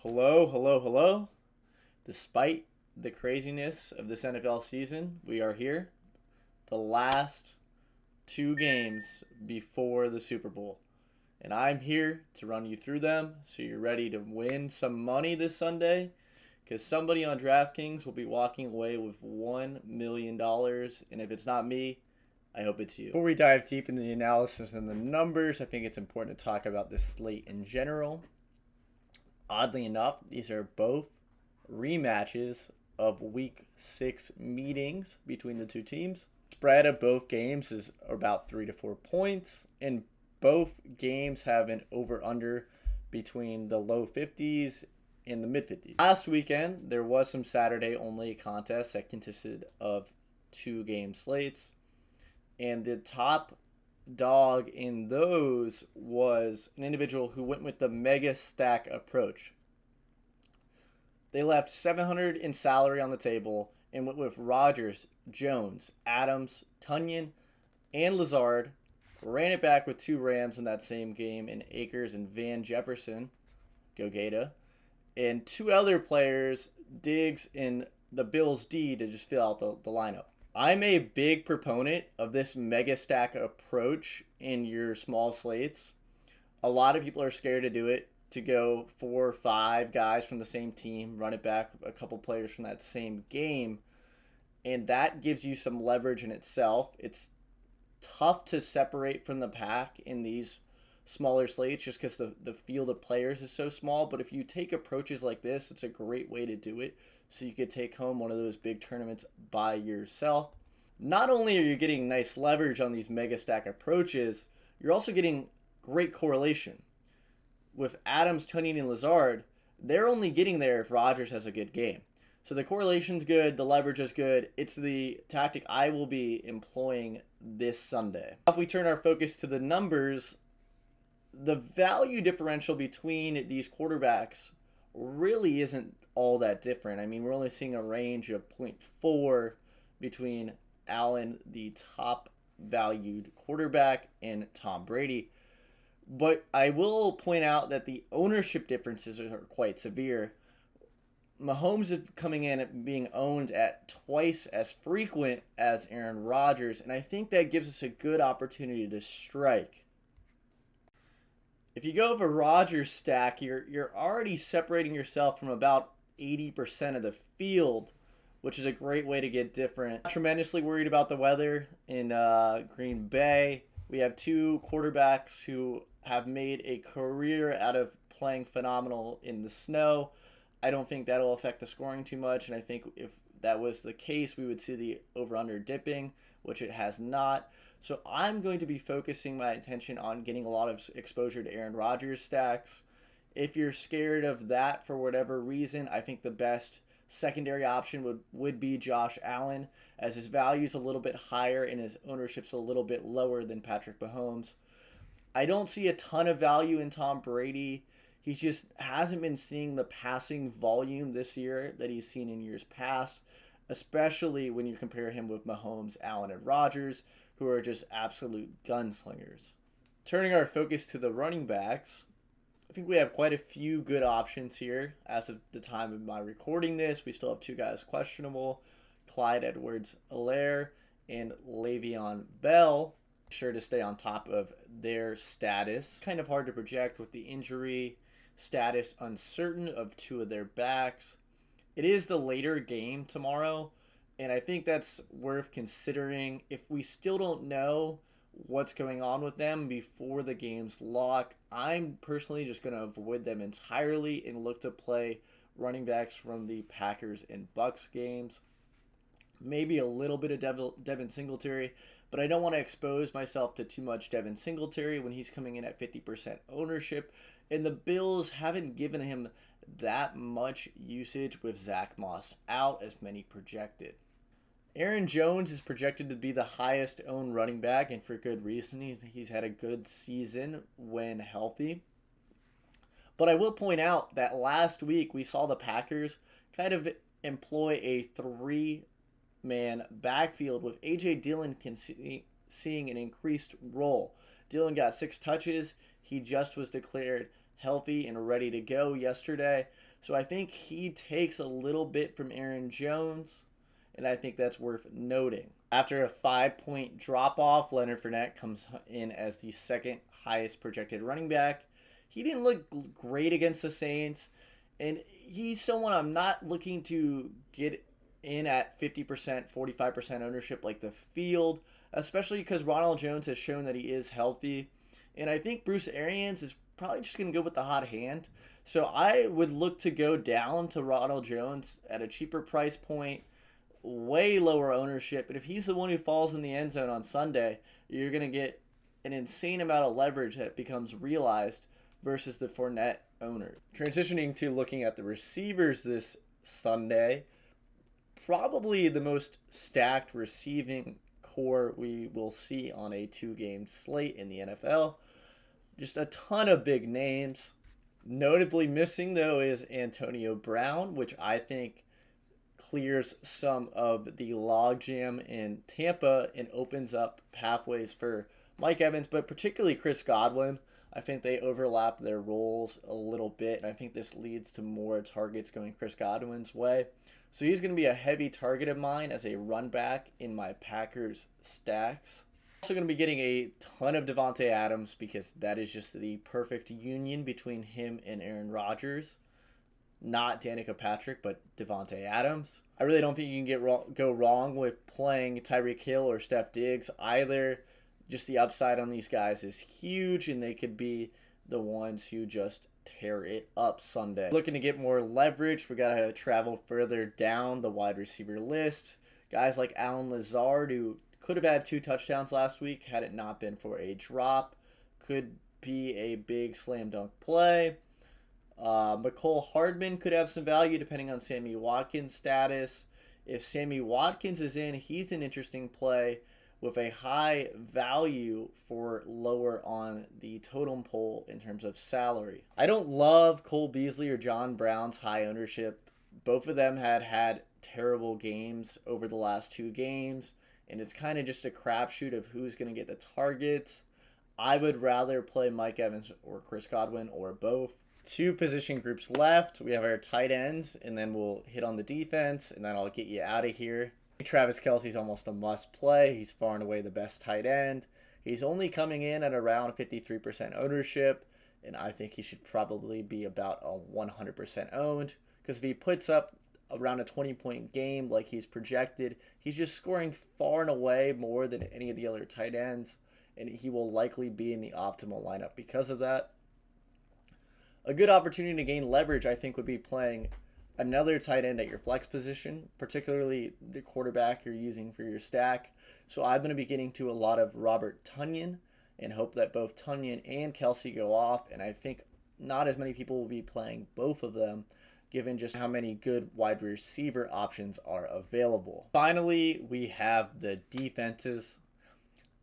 Hello, hello, hello. Despite the craziness of this NFL season, we are here. The last two games before the Super Bowl. And I'm here to run you through them so you're ready to win some money this Sunday. Because somebody on Draftkings will be walking away with $1 million. And if it's not me, I hope it's you. Before we dive deep into the analysis and the numbers, I think it's important to talk about this slate in general. Oddly enough, these are both rematches of Week 6 meetings between the two teams. Spread of both games is about 3 to 4 points, and both games have an over-under between the low 50s and the mid 50s. Last weekend, there was some Saturday-only contests that consisted of 2-game slates, and the top dog in those was an individual who went with the mega stack approach. They left $700 in salary on the table and went with Rodgers, Jones, Adams, Tunyon, and Lazard. Ran it back with 2 Rams in that same game in Akers and Van Jefferson, go Gata, and 2 other players, Diggs and the Bills D, to just fill out the lineup. I'm a big proponent of this mega stack approach in your small slates. A lot of people are scared to do it, to go 4 or 5 guys from the same team, run it back a couple players from that same game, and that gives you some leverage in itself. It's tough to separate from the pack in these smaller slates just because the field of players is so small, but if you take approaches like this, it's a great way to do it so you could take home one of those big tournaments by yourself. Not only are you getting nice leverage on these mega stack approaches, you're also getting great correlation. With Adams, Tunyon, and Lazard, they're only getting there if Rodgers has a good game. So the correlation's good, the leverage is good. It's the tactic I will be employing this Sunday. If we turn our focus to the numbers, the value differential between these quarterbacks really isn't all that different. I mean, we're only seeing a range of 0.4 between Allen, the top valued quarterback, and Tom Brady. But I will point out that the ownership differences are quite severe. Mahomes is coming in at being owned at twice as frequent as Aaron Rodgers, and I think that gives us a good opportunity to strike. If you go with a Rodgers stack, you're already separating yourself from about 80% of the field, which is a great way to get different. Not tremendously worried about the weather in Green Bay. We have 2 quarterbacks who have made a career out of playing phenomenal in the snow. I don't think that'll affect the scoring too much, and I think if that was the case, we would see the over-under dipping, which it has not. So I'm going to be focusing my attention on getting a lot of exposure to Aaron Rodgers stacks. If you're scared of that for whatever reason, I think the best secondary option would be Josh Allen, as his value is a little bit higher and his ownership's a little bit lower than Patrick Mahomes. I don't see a ton of value in Tom Brady. He just hasn't been seeing the passing volume this year that he's seen in years past, especially when you compare him with Mahomes, Allen, and Rodgers, who are just absolute gunslingers. Turning our focus to the running backs, I think we have quite a few good options here. As of the time of my recording this, we still have 2 guys questionable, Clyde Edwards-Helaire and Le'Veon Bell. Sure to stay on top of their status. Kind of hard to project with the injury status uncertain of 2 of their backs. It is the later game tomorrow, and I think that's worth considering. If we still don't know what's going on with them before the game's lock, I'm personally just going to avoid them entirely and look to play running backs from the Packers and Bucks games. Maybe a little bit of Devin Singletary, but I don't want to expose myself to too much Devin Singletary when he's coming in at 50% ownership, and the Bills haven't given him that much usage with Zach Moss out as many projected. Aaron Jones is projected to be the highest owned running back, and for good reason. He's had a good season when healthy. But I will point out that last week we saw the Packers kind of employ a 3-man backfield with A.J. Dillon seeing an increased role. Dillon got 6 touches. He just was declared healthy and ready to go yesterday. So I think he takes a little bit from Aaron Jones, and I think that's worth noting. After a 5-point drop off, Leonard Fournette comes in as the second highest projected running back. He didn't look great against the Saints, and he's someone I'm not looking to get in at 50%, 45% ownership like the field, especially because Ronald Jones has shown that he is healthy. And I think Bruce Arians is probably just going to go with the hot hand. So I would look to go down to Ronald Jones at a cheaper price point, way lower ownership. But if he's the one who falls in the end zone on Sunday, you're going to get an insane amount of leverage that becomes realized versus the Fournette owner. Transitioning to looking at the receivers this Sunday, probably the most stacked receiving core we will see on a 2-game slate in the NFL. Just a ton of big names. Notably missing, though, is Antonio Brown, which I think clears some of the logjam in Tampa and opens up pathways for Mike Evans, but particularly Chris Godwin. I think they overlap their roles a little bit, and I think this leads to more targets going Chris Godwin's way. So he's going to be a heavy target of mine as a run back in my Packers stacks. Also going to be getting a ton of Davante Adams because that is just the perfect union between him and Aaron Rodgers. Not Danica Patrick, but Davante Adams. I really don't think you can go wrong with playing Tyreek Hill or Steph Diggs either. Just the upside on these guys is huge, and they could be the ones who just tear it up Sunday. Looking to get more leverage, we got to travel further down the wide receiver list. Guys like Allen Lazard, who could have had 2 touchdowns last week had it not been for a drop, could be a big slam dunk play. McCole Hardman could have some value depending on Sammy Watkins' status. If Sammy Watkins is in, he's an interesting play with a high value for lower on the totem pole in terms of salary. I don't love Cole Beasley or John Brown's high ownership. Both of them had terrible games over the last 2 games, and it's kind of just a crapshoot of who's going to get the targets. I would rather play Mike Evans or Chris Godwin or both. 2 position groups left. We have our tight ends, and then we'll hit on the defense, and then I'll get you out of here. Travis Kelce's almost a must play. He's far and away the best tight end. He's only coming in at around 53% ownership, and I think he should probably be about a 100% owned, because if he puts up around a 20-point game like he's projected, he's just scoring far and away more than any of the other tight ends, and he will likely be in the optimal lineup because of that. A good opportunity to gain leverage, I think, would be playing another tight end at your flex position, particularly the quarterback you're using for your stack. So I'm going to be getting to a lot of Robert Tonyan and hope that both Tonyan and Kelce go off. And I think not as many people will be playing both of them, given just how many good wide receiver options are available. Finally, we have the defenses.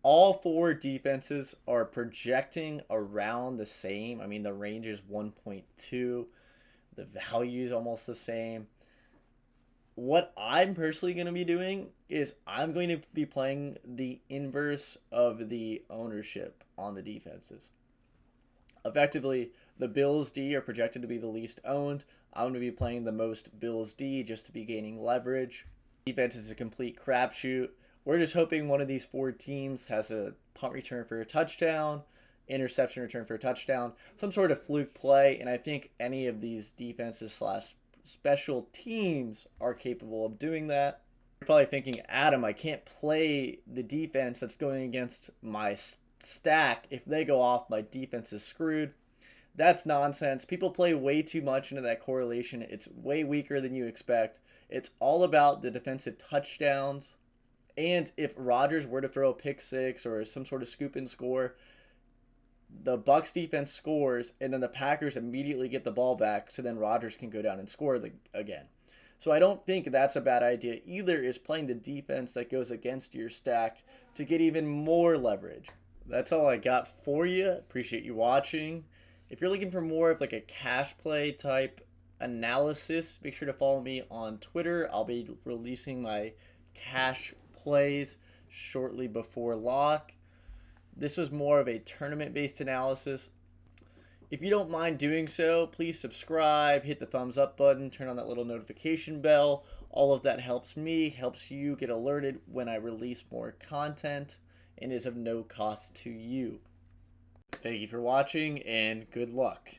All 4 defenses are projecting around the same. I mean, the range is 1.2. The value is almost the same. What I'm personally going to be doing is I'm going to be playing the inverse of the ownership on the defenses. Effectively, the Bills D are projected to be the least owned. I'm going to be playing the most Bills D just to be gaining leverage. Defense is a complete crapshoot. We're just hoping one of these 4 teams has a punt return for a touchdown, interception return for a touchdown, some sort of fluke play, and I think any of these defenses / special teams are capable of doing that. You're probably thinking, Adam, I can't play the defense that's going against my stack. If they go off, my defense is screwed. That's nonsense. People play way too much into that correlation. It's way weaker than you expect. It's all about the defensive touchdowns. And if Rodgers were to throw a pick 6 or some sort of scoop and score, the Bucs defense scores, and then the Packers immediately get the ball back, so then Rodgers can go down and score again. So I don't think that's a bad idea either, is playing the defense that goes against your stack to get even more leverage. That's all I got for you. Appreciate you watching. If you're looking for more of like a cash play type analysis, make sure to follow me on Twitter. I'll be releasing my cash plays shortly before lock. This was more of a tournament-based analysis. If you don't mind doing so, please subscribe, hit the thumbs up button, turn on that little notification bell. All of that helps me, helps you get alerted when I release more content, and is of no cost to you. Thank you for watching, and good luck.